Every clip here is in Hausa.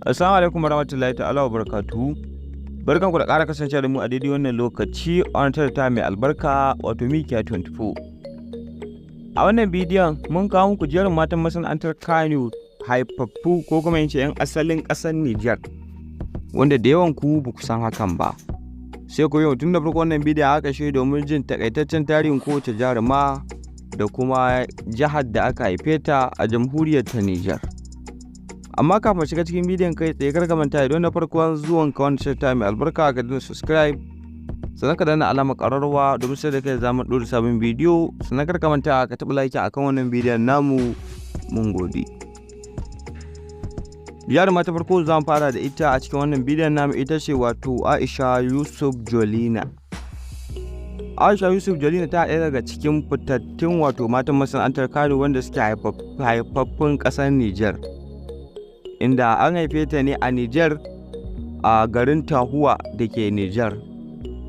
Assalamu alaikum warahmatullahi ta'ala wa barakatuhu. Barkanku da ƙara kasancewa da mu a daidai wannan lokaci a wannan ta mai albarka wato Mikiya 24. A wannan bidiyon mun kawo muku jerin matan masana'antar kannywood haifaffu ko kuma in ce 'yan asalin ƙasar Niger, wanda da yawan ku ba ku san hakan ba. Sai ku yi tun da farko wannan bidiyon aka shi domin jin takaitaccen tarihin kowace jaruma da kuma jihar da aka haife ta a jamhuriyar ta Niger. Amma kafin shiga cikin bidiyon kai tsaye kar ka manta idan na farkon zuwan ka wannan ta mai albarka ka dinga subscribe, sannan ka danna alamar ƙararrawa domin sai da kai za mu ɗora sabon bidiyo, sannan kar ka manta ka taɓa like akan wannan bidiyon namu. Mun gode. Jaruma ta farko za mu fara da ita a cikin wannan bidiyon namu ita ce wato Aisha Yusuf Jolina. Aisha Yusuf Jolina ta ɗaya daga cikin fitattun wato matan masana'antar Kano wanda suke haifaffun ƙasar Niger, inda an haife ta ne a Niger a garin Tahuwa da ke Niger,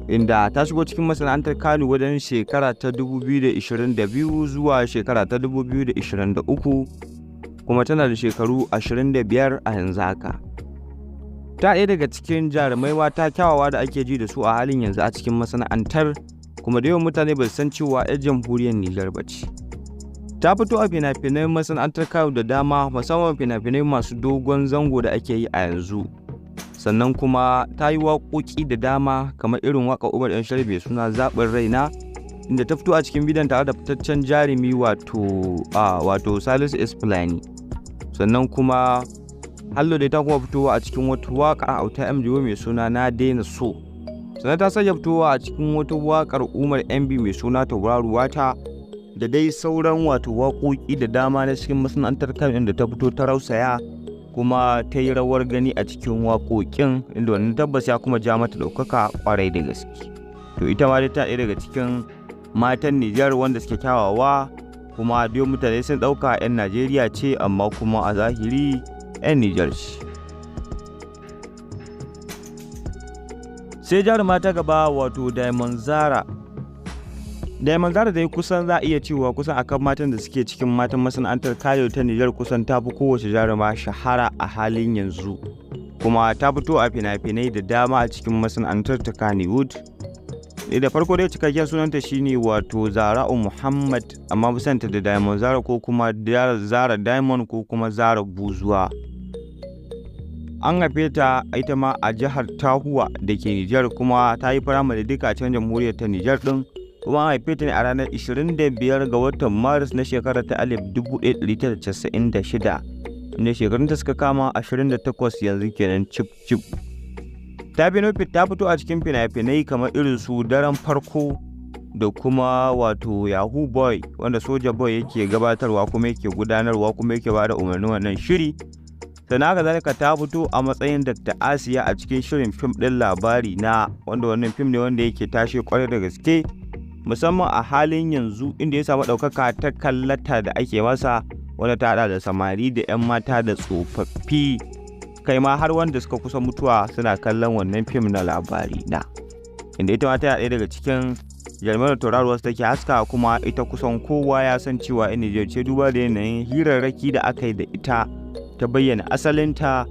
inda ta shigo cikin masana'antar Kano wajen shekara ta 2022 zuwa shekara ta 2023, kuma tana da shekaru 25 a yanzu haka. Ta ɗaya daga cikin jarumai mata kyawawa da ake ji da su a halin yanzu a cikin masana'antar, kuma da yawan mutane ba su san cewa 'yar jamhuriyar Niger ba ce. Ta fito a fina-finai masana'antar Kano da dama, musamman fina-finai masu dogon zango da ake yi a yanzu. Sannan kuma ta yi waƙoƙi da dama kamar irin waƙar Umar ɗan Sharbe suna zaɓin raina, inda ta fito a cikin bidiyon tare da fitaccen jarumi wato Salisu S Fulani. Sannan kuma hallo da ta kuma fitowa a cikin wata waƙar Auta MDO mai suna Na Daina So. Sannan ta sanya fitowa a cikin wata waƙar Umar MB mai suna Tauraruwata, da dai sauran wato waƙoƙi da dama na cikin masana'antar Kano inda ta fito ta rausaya kuma ta yi rawar gani a cikin waƙoƙin, inda wannan tabbas ya kuma ja mata ɗaukaka ƙwarai da gaske. To ita ma dai ta ɗaya daga cikin matan Niger wanda suke kyawawa, kuma dai mutane sun ɗauka 'yan Najeriya ce amma kuma a zahiri 'yan Niger ce. Sai jaruma ta gaba wato Diamond Zara. Diamond Zara dai kusan za a iya cewa kusan akan matan da suke cikin matan masana'antar Kano ta Niger kusan ta fi kowace jaruma shahara a halin yanzu, kuma ta fito a fina-finai da dama a cikin masana'antar ta kannywood. Da farko dai cikakken sunanta shine wato Zara'u Muhammad, amma musanta da Diamond Zara ko kuma Zara Diamond ko kuma Zara Buzuwa. An haife ta ita ma a jihar Tahuwa da ke Niger, kuma ta yi firamare duka a cikin jamhuriyar ta Niger din, kuma an haife ta ne a ranar 25 ga watan Maris na shekarar ta 1996, inda shekarunta suka kama 28 yanzu kenan cip. Ta fito a cikin fina-finai kamar irin su Daren Farko da kuma wato Yahoo Boy, wanda Soja Boy yake gabatarwa kuma yake gudanarwa kuma yake bada umarnin wannan shiri. Sannan haka zalika ta fito a matsayin Dr. Asiya a cikin shirin fim ɗin Labari Na, wanda wannan fim ne wanda yake tashe kwarai da gaske, musamman a halin yanzu, inda ya samu ɗaukaka ta kallata da ake masa, wanda ta haɗa da samari da 'yan mata da tsofaffi, kai ma har wanda suka kusa mutuwa suna kallon wannan fim na Labari Na, inda ita ma ta ɗaya daga cikin jarumar tauraruwar take haska, kuma ita kusan kowa ya san cewa ina ce duba da yanayin hirarraki da aka yi da ita ta bayyana asalinta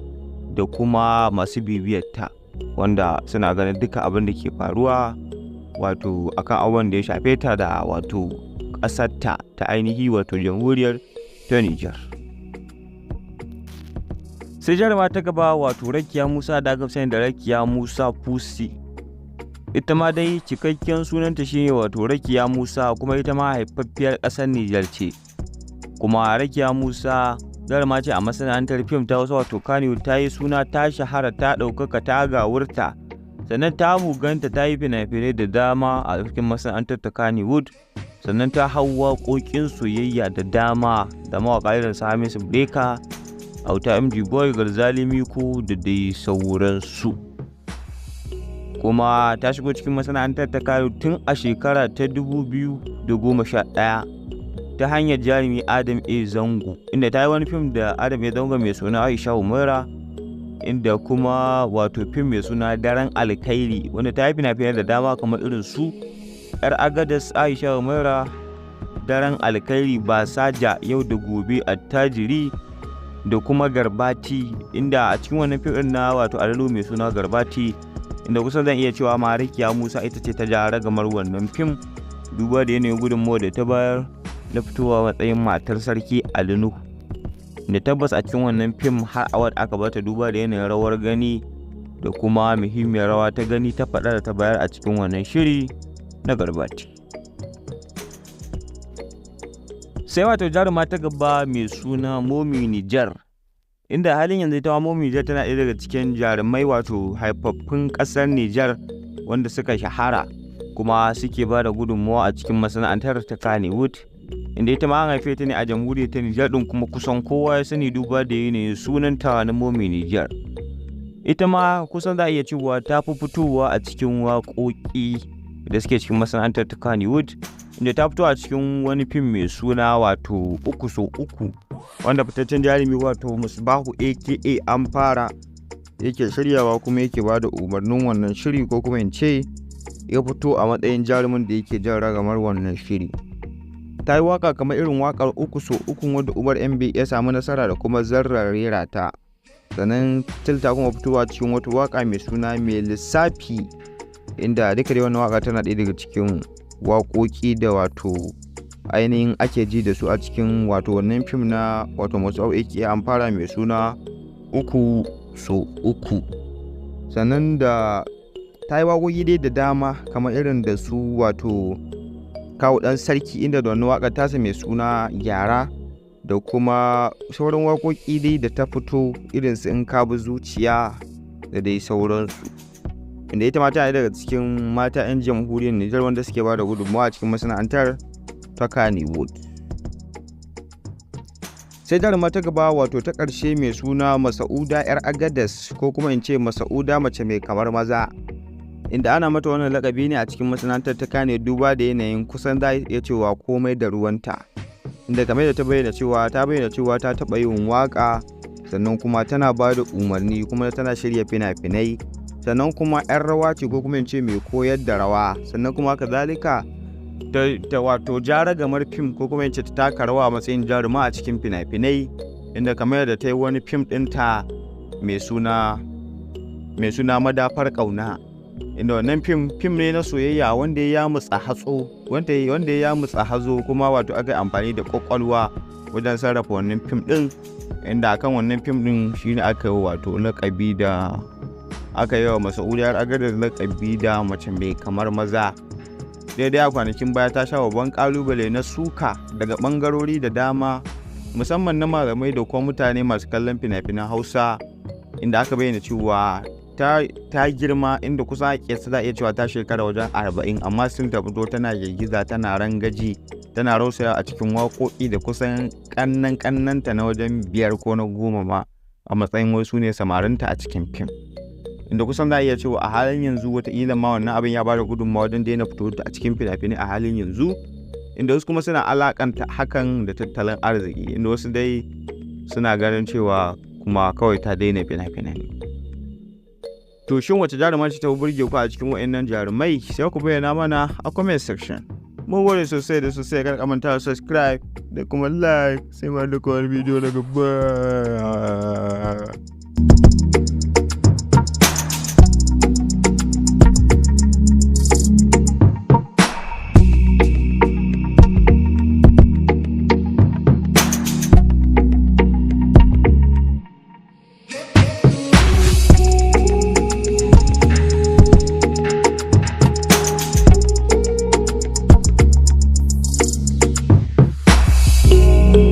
da kuma masu bibiyarta, wanda suna ganin duka abin da ke faruwa wato akan abubuwan da ya shafe ta da wato ƙasarta ta ainihi wato jamhuriyar ta Niger. Sai jaruma ta gaba wato Rakiya Musa da aka sani da Rakiya Musa Pussy. Ita ma dai cikakken sunanta shine wato Rakiya Musa, kuma ita ma haifaffiyar ƙasar Niger ce. Kuma Rakiya Musa jaruma ce a masana'antar fim ta wasu wato Kannywood, ta yi suna, ta shahara, ta ɗaukaka, ta gawurta, sannan ta muganta, ta yi fina-finai da dama a cikin masana'antar ta Kannywood. Sannan ta hau waƙoƙin soyayya da dama da mawaƙa irin su Hamisu Breaker, Auta MD Boy, Garzali Miko da dai sauransu. Kuma ta shigo cikin masana'antar ta Kano tun a shekara ta 2011 ta hanyar jarumi Adam A Zango, inda ta yi wani fim da Adam A Zango mai suna Aisha Umaira, inda kuma wato fim mai suna Daren Alkairi, wanda ta yi fina-finai da dama kamar irin su 'Yar Agadas Aisha Umaira, Daren Alkairi, Basaja, Yau da Gobe, Attajiri da kuma Garbati, inda a cikin wannan fim ɗin na wato Alalu mai suna Garbati, inda kusan zan iya cewa ma Rakiya Musa ita ce ta ja ragamar wannan fim, duba da yanayin gudunmawar da ta bayar na fitowa matsayin matar sarki Ali Nuhu. Da tabbas a cikin wannan fim har award aka bata, duba da yanayin rawar gani da kuma muhimmiyar rawa ta gani ta faɗa da ta bayar a cikin wannan shiri na Garbati. Sai wato jaruma ta gaba mai suna Momi Niger, inda halin yanzu ita Momi Niger tana ɗaya daga cikin jarumai wato haifaffun ƙasar Niger wanda suka shahara kuma suke ba da gudunmawa a cikin masana'antar ta kannywood, inda ita ma an haife ta ne a jamhuriyar ta Niger ɗin, kuma kusan kowa ya sani duba da yanayin sunanta na Momi Niger. Ita ma kusan za a iya cewa ta fi fitowa a cikin waƙoƙi da suke cikin masana'antar ta kannywood, inda ta fito a cikin wani fim mai suna wato 3x3, wanda fitaccen jarumi wato Musbahu aka Amfara yake shiryawa kuma yake ba da umarnin wannan shiri, ko kuma in ce ya fito a matsayin jarumin da yake jan ragamar wannan shiri. Ta yi waka kamar irin wakar 3x3 wadda Umar MB ya samu nasara da kuma Zarra rera ta, sannan ta kuma fitowa cikin wata waka mai suna Mai Lissafi, inda duka dai wannan waka tana ɗaya daga cikin waƙoƙi da wato ainihin ake ji da su a cikin wato wannan fim na wato Musbahu aka Amfara mai suna 3x3. Sannan da ta yi waƙoƙi dai da dama kamar irin da su wato Kawu Ɗan Sarki, inda da wannan waƙar tasa mai suna Gyara, da kuma sauran waƙoƙi dai da ta fito irin su In Ka Bi Zuciya da dai sauransu, inda ita ma tana daga cikin mata 'yan jamhuriyar Nijar wanda suke ba da gudunmawa a cikin masana'antar ta kannywood. Sai jaruma ta gaba wato ta ƙarshe mai suna Masa'uda 'yar Agadas, ko kuma in ce Masa'uda mace mai kamar maza, inda ana mata wannan lakabi ne a cikin masana'antar ta kannywood duba da yanayin kusan za a iya cewa komai da ruwanta, inda kamar da ta bayyana cewa ta taɓa yin waƙa, sannan kuma tana ba da umarni, kuma tana shirya fina-finai, sannan kuma 'yan rawa ce, ko kuma in ce mai koyar da rawa, sannan kuma kazalika ta wato jaragamar fim, ko kuma in ce ta taka rawa a matsayin jaruma a cikin fina-finai, inda kamar da ta yi wani fim ɗinta mai suna Madafar Ƙauna, inda wannan fim ne na soyayya wanda ya yamutsa hazo, kuma wato aka yi amfani da ƙwaƙwalwa wajen sarrafa wannan fim ɗin, inda akan wannan fim ɗin shine aka yi wato laƙabi da aka yi wa Masa'udiyar Agadar laƙabi da mace mai kamar maza. Daidai a kwanakin baya ta sha babban ƙalubale na suka daga ɓangarori da dama, musamman na malamai da kuma mutane masu kallon fina-finan Hausa, inda aka bayyana cewa ta girma, inda kusa a ƙesa za a iya cewa ta shekara wajen 40, amma sun ta fito tana girgiza, tana rangaji, tana rausaya a cikin waƙoƙi da kusan ƙannanta na wajen 5 ko na 10 ma a matsayin wasu ne samarinta a cikin fim, inda kusan za a iya cewa a halin yanzu wataƙila ma wannan abin ya bada gudunmawa wajen daina fito a cikin fina-finai a halin yanzu, inda wasu kuma suna alakanta hakan da tattalin arziki, inda wasu dai suna ganin cewa kuma kawai ta daina fina-finai. To shin wace jaruma ce ta burge ku a cikin wa'annan jarumai? Sai ku bayyana mana a comment section. Mun gode sosai da sosai, kar ka manta da subscribe da kuma like, sai ma da wani bidiyo daga baya.